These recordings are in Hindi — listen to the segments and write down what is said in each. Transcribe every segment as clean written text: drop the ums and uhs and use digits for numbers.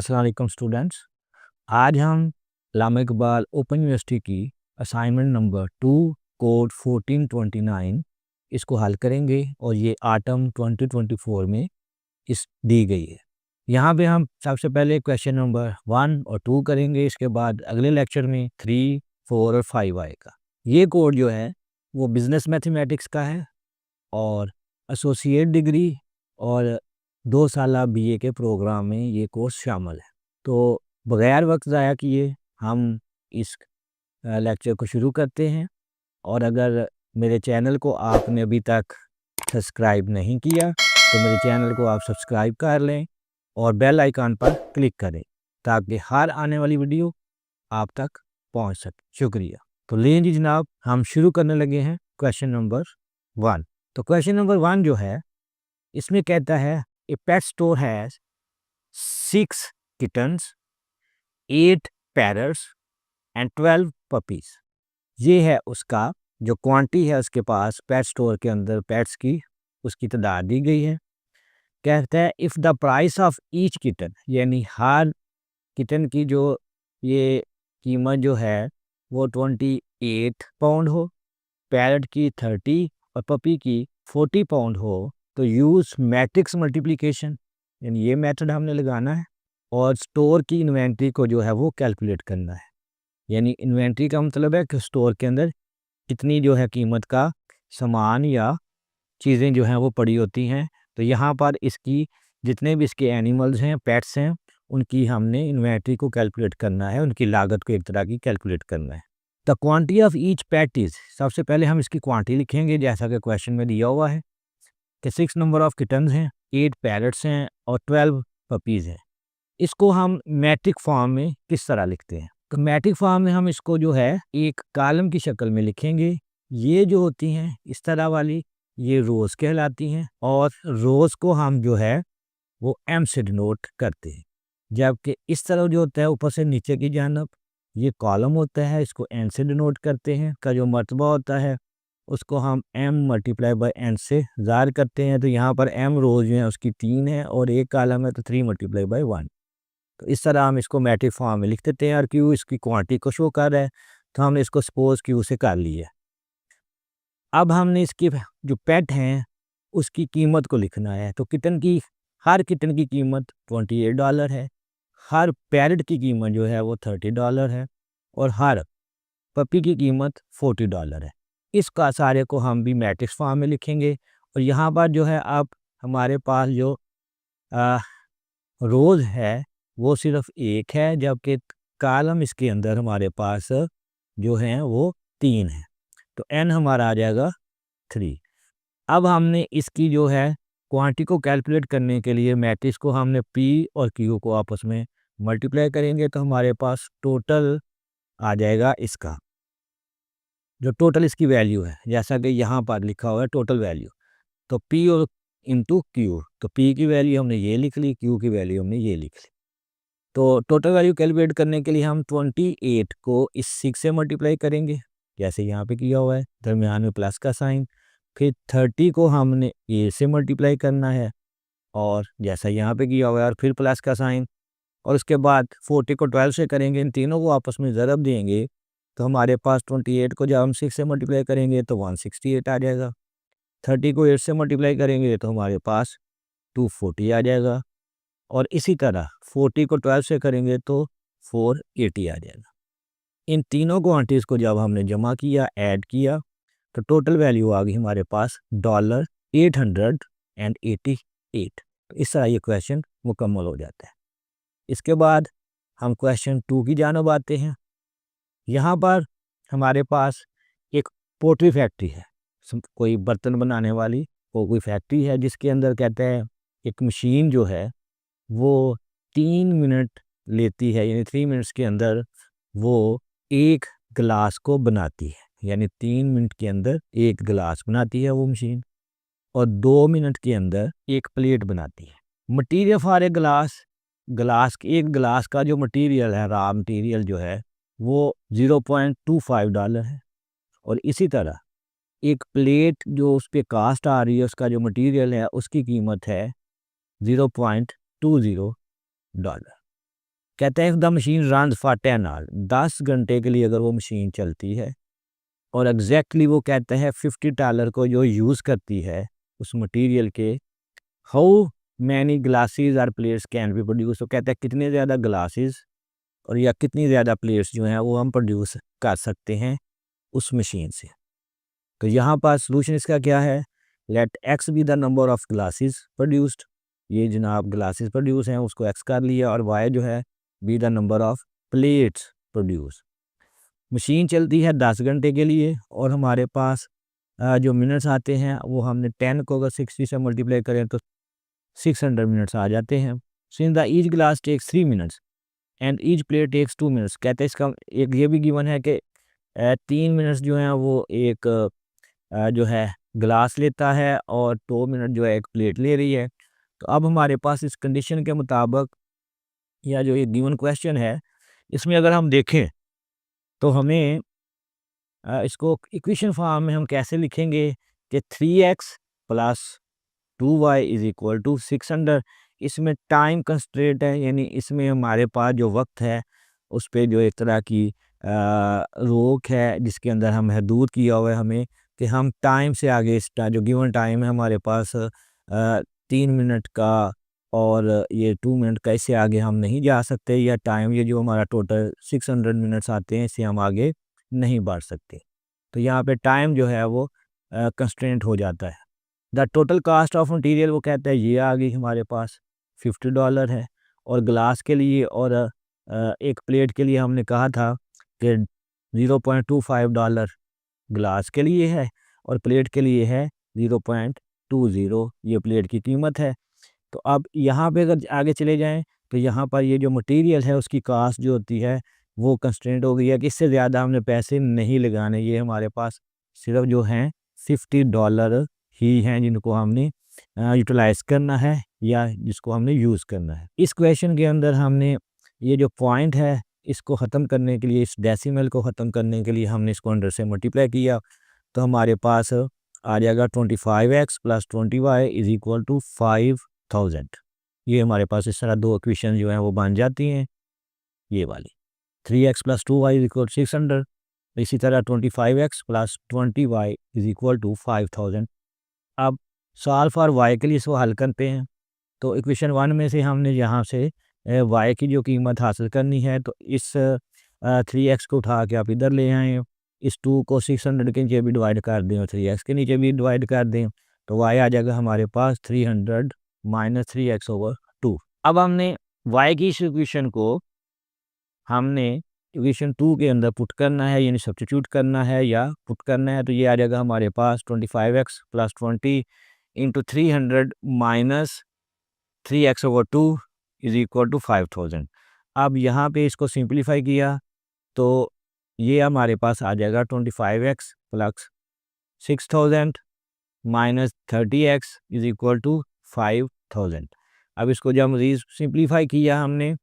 अस्सलाम वालेकुम स्टूडेंट्स। आज हम अल्लामा इकबाल ओपन यूनिवर्सिटी की असाइनमेंट नंबर 2 कोड 1429 इसको हल करेंगे और ये आटम 2024 में इस दी गई है। यहाँ पे हम सबसे पहले क्वेश्चन नंबर 1 और 2 करेंगे, इसके बाद अगले लेक्चर में 3, 4 और 5 आएगा। ये कोड जो है वो बिज़नेस मैथमेटिक्स का है और एसोसिएट डिग्री और 2 साला बीए के प्रोग्राम में ये कोर्स शामिल है। तो बगैर वक्त ज़ाया किए हम इस लेक्चर को शुरू करते हैं। और अगर मेरे चैनल को आपने अभी तक सब्सक्राइब नहीं किया तो मेरे चैनल को आप सब्सक्राइब कर लें और बेल आइकन पर क्लिक करें ताकि हर आने वाली वीडियो आप तक पहुंच सके। शुक्रिया। तो लें जी जनाब, हम शुरू करने लगे हैं क्वेश्चन नंबर 1। तो क्वेश्चन नंबर 1 जो है इसमें कहता है a pet store has 6 kittens, 8 parrots and 12 puppies। ये है उसका जो क्वांटिटी है उसके पास पेट स्टोर के अंदर पेट्स की उसकी तादाद दी गई है। कहता है if the price of each kitten, यानी हर किटन की जो ये कीमत जो है वो 28 पाउंड हो, पैरट की 30 और पपी की 40 पाउंड हो, तो यूज़ मैट्रिक्स मल्टीप्लिकेशन, यानी ये मेथड हमने लगाना है और स्टोर की इन्वेंट्री को जो है वो कैलकुलेट करना है। यानी इन्वेंट्री का मतलब है कि स्टोर के अंदर कितनी जो है कीमत का सामान या चीज़ें जो हैं वो पड़ी होती हैं। तो यहाँ पर इसकी जितने भी इसके एनिमल्स हैं, पेट्स हैं, उनकी हमने इन्वेंट्री को कैलकुलेट करना है, उनकी लागत को एक तरह की कैलकुलेट करना है। The quantity of each pet is, सबसे पहले हम इसकी क्वांटिटी लिखेंगे जैसा कि क्वेश्चन में दिया हुआ है कि 6 नंबर ऑफ किटन्स हैं, 8 पैरट्स हैं और 12 पपीज़ हैं। इसको हम मैट्रिक फॉर्म में किस तरह लिखते हैं? तो मैट्रिक फॉर्म में हम इसको जो है एक कॉलम की शक्ल में लिखेंगे। ये जो होती हैं इस तरह वाली, ये रोज़ कहलाती हैं और रोज़ को हम जो है वो एम से डिनोट करते हैं। जबकि इस तरह जो होता है ऊपर से नीचे की जानब ये कॉलम होता है, इसको एन से डिनोट करते हैं। का जो मरतबा होता है उसको हम m मल्टीप्लाई बाय n से ज़ाहिर करते हैं। तो यहाँ पर m रोज़ जो है उसकी 3 है और एक कॉलम है तो 3 मल्टीप्लाई बाय 1। तो इस तरह हम इसको मैट्रिक फॉर्म में लिख देते हैं और क्यू इसकी क्वांटिटी को शो कर रहा है तो हमने इसको सपोज क्यू से कर लिया। अब हमने इसकी जो पेट हैं उसकी कीमत को लिखना है। तो किटन की हर किटन की कीमत $28 है, हर पैरट की कीमत जो है वो $30 है और हर पपी की कीमत $40 है। इसका सारे को हम भी मैट्रिक्स फॉर्म में लिखेंगे और यहाँ पर जो है अब हमारे पास जो रोज़ है वो सिर्फ एक है, जबकि कॉलम इसके अंदर हमारे पास जो हैं वो 3 हैं। तो n हमारा आ जाएगा 3। अब हमने इसकी जो है क्वांटिटी को कैलकुलेट करने के लिए मैट्रिक्स को हमने p और q को आपस में मल्टीप्लाई करेंगे तो हमारे पास टोटल आ जाएगा इसका जो टोटल इसकी वैल्यू है, जैसा कि यहाँ पर लिखा हुआ है टोटल वैल्यू। तो p और इंटू क्यू, तो p की वैल्यू हमने ये लिख ली, q की वैल्यू हमने ये लिख ली। तो टोटल वैल्यू कैलकुलेट करने के लिए हम 28 को इस 6 से मल्टीप्लाई करेंगे जैसे यहाँ पे किया हुआ है, दरमियान में प्लस का साइन। फिर 30 को हमने a से मल्टीप्लाई करना है और जैसा यहाँ पे किया हुआ है और फिर प्लस का साइन। और उसके बाद 40 को 12 से करेंगे, इन तीनों को आपस में ज़रब देंगे तो हमारे पास 28 को जब हम 6 से मल्टीप्लाई करेंगे तो 168 आ जाएगा। 30 को 8 से मल्टीप्लाई करेंगे तो हमारे पास 240 आ जाएगा और इसी तरह 40 को 12 से करेंगे तो 480 आ जाएगा। इन तीनों क्वांटिटीज़ को जब हमने जमा किया, ऐड किया, तो टोटल वैल्यू आ गई हमारे पास $888। तो इस तरह ये क्वेश्चन मुकम्मल हो जाता है। इसके बाद हम क्वेश्चन 2 की जानब आते हैं। यहाँ पर हमारे पास एक पोल्ट्री फैक्ट्री है, कोई बर्तन बनाने वाली कोई फैक्ट्री है जिसके अंदर कहते हैं एक मशीन जो है वो 3 मिनट लेती है, यानी 3 मिनट्स के अंदर वो एक गिलास को बनाती है, यानी 3 मिनट के अंदर एक गिलास बनाती है वो मशीन और 2 मिनट के अंदर एक प्लेट बनाती है। मटीरियल फॉर ए गिलास, एक गिलास का जो मटीरियल है, रॉ मटीरियल जो है वो $0.25 है और इसी तरह एक प्लेट जो उस पर कास्ट आ रही है उसका जो मटीरियल है उसकी कीमत है $0.20। कहते हैं if the machine run for 10 hour, 10 घंटे के लिए अगर वो मशीन चलती है और एग्जैक्टली वो कहते हैं $50 को जो यूज़ करती है उस मटेरियल के, how many glasses are plates can be produce, तो कहते हैं कितने ज़्यादा ग्लासेस और या कितनी ज़्यादा प्लेट्स जो हैं वो हम प्रोड्यूस कर सकते हैं उस मशीन से। तो यहाँ पर सॉल्यूशन इसका क्या है, let x be the number of glasses produced, ये जनाब ग्लासेस प्रोड्यूस हैं उसको एक्स कर लिया, और वाई जो है B the number of plates produce. Machine चलती है 10 घंटे के लिए और हमारे पास जो मिनट्स आते हैं वो हमने 10 को अगर 60 से मल्टीप्लाई करें तो 600 मिनट्स आ जाते हैं। Since the each glass takes 3 minutes and each plate takes 2 minutes, कहते हैं इसका एक ये भी गिवन है कि 3 मिनट्स जो हैं वो एक जो है ग्लास लेता है और 2 मिनट जो है एक प्लेट ले रही है। तो अब हमारे पास इस कंडीशन के मुताबिक या जो ये गिवन क्वेश्चन है इसमें अगर हम देखें तो हमें इसको इक्वेशन फॉर्म में हम कैसे लिखेंगे कि 3x plus 2y is equal to 600। इसमें टाइम कंस्ट्रेंट है, यानी इसमें हमारे पास जो वक्त है उस पर जो एक तरह की रोक है जिसके अंदर हम हदूद किया हुआ है हमें कि हम टाइम से आगे इस जो गिवन टाइम है हमारे पास 3 मिनट का और ये 2 मिनट का, इससे आगे हम नहीं जा सकते, या टाइम ये जो हमारा टोटल 600 मिनट्स आते हैं इससे हम आगे नहीं बढ़ सकते। तो यहाँ पे टाइम जो है वो कंस्ट्रेंट हो जाता है। The total cast of material वो कहता है ये आ गई हमारे पास $50 है, और ग्लास के लिए और एक प्लेट के लिए हमने कहा था कि $0.25 ग्लास के लिए है और प्लेट के लिए है 0.20, ये प्लेट की कीमत है। तो अब यहाँ पे अगर आगे चले जाएं तो यहाँ पर ये जो मटेरियल है उसकी कास्ट जो होती है वो कंस्ट्रेंट हो गई है कि इससे ज़्यादा हमने पैसे नहीं लगाने, ये हमारे पास सिर्फ जो हैं $50 ही हैं जिनको हमने यूटिलाइज़ करना है या जिसको हमने यूज़ करना है। इस क्वेश्चन के अंदर हमने ये जो पॉइंट है इसको ख़त्म करने के लिए, इस डेसिमल को ख़त्म करने के लिए हमने इसको 100 से मल्टीप्लाई किया, तो हमारे पास आ जाएगा 25x plus 20y is equal to 5000। ये हमारे पास इस तरह दो इक्वेशन जो हैं वो बन जाती हैं, ये वाली 3x plus 2y is equal 600, इसी तरह 25x plus 20y is equal to 5000। अब सॉल्व फॉर y के लिए इसको हल करते हैं, तो इक्वेशन 1 में से हमने यहाँ से y की जो कीमत हासिल करनी है तो इस 3x को उठा के आप इधर ले आएँ, इस 2 को 600 के नीचे भी डिवाइड कर दें और 3x के नीचे भी डिवाइड कर दें, तो y आ जाएगा हमारे पास 300 माइनस 3x/2। अब हमने y की इस इक्वेशन को हमने इक्वेशन 2 के अंदर पुट करना है, यानी सब्स्टिट्यूट करना है या पुट करना है, तो ये आ जाएगा हमारे पास 25x plus 20 into 300 minus 3x/2 is equal to 5000। अब यहाँ पे इसको सिंप्लीफाई किया तो ये हमारे पास आ जाएगा 25x plus 6000 minus 30x is equal to 5000। अब इसको जब मज़ीद सिंप्लीफाई किया हमने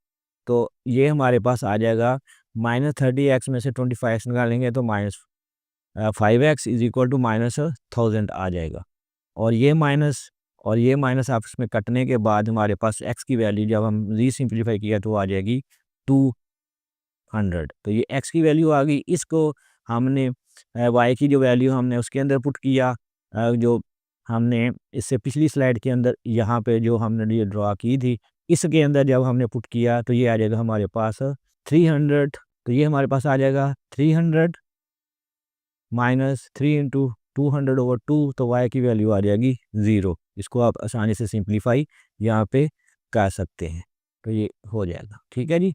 तो ये हमारे पास आ जाएगा माइनस 30x में से 25x निकालेंगे तो minus 5x is equal to minus 1000 आ जाएगा, और ये माइनस आपस में कटने के बाद हमारे पास x की वैल्यू जब हम रीसिंप्लीफाई किया तो आ जाएगी 200। तो ये x की वैल्यू आ गई, इसको हमने y की जो वैल्यू हमने उसके अंदर पुट किया, जो हमने इससे पिछली स्लाइड के अंदर यहाँ पे जो हमने ये ड्रा की थी इसके अंदर जब हमने पुट किया तो ये आ जाएगा हमारे पास 300। तो ये हमारे पास आ जाएगा 300 माइनस 3 इंटू 200/2, तो y की वैल्यू आ जाएगी 0। इसको आप आसानी से सिंप्लीफाई यहाँ पे कर सकते हैं, तो ये हो जाएगा। ठीक है जी।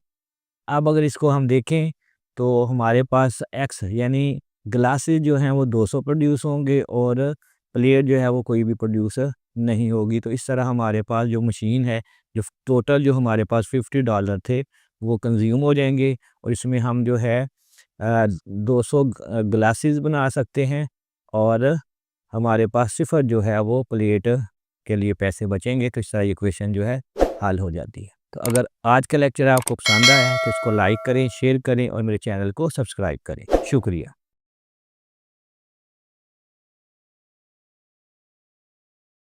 अब अगर इसको हम देखें तो हमारे पास x यानी ग्लासेस जो हैं वो 200 प्रोड्यूस होंगे और प्लेट जो है वो कोई भी प्रोड्यूस नहीं होगी। तो इस तरह हमारे पास जो मशीन है, जो टोटल जो हमारे पास $50 थे वो कंज्यूम हो जाएंगे, और इसमें हम जो है 200 ग्लासेस बना सकते हैं और हमारे पास सिर्फ जो है वो प्लेट के लिए पैसे बचेंगे। तो इस तरह इक्वेशन जो है हल हो जाती है। तो अगर आज का लेक्चर आपको पसंद आया है तो इसको लाइक करें, शेयर करें और मेरे चैनल को सब्सक्राइब करें। शुक्रिया।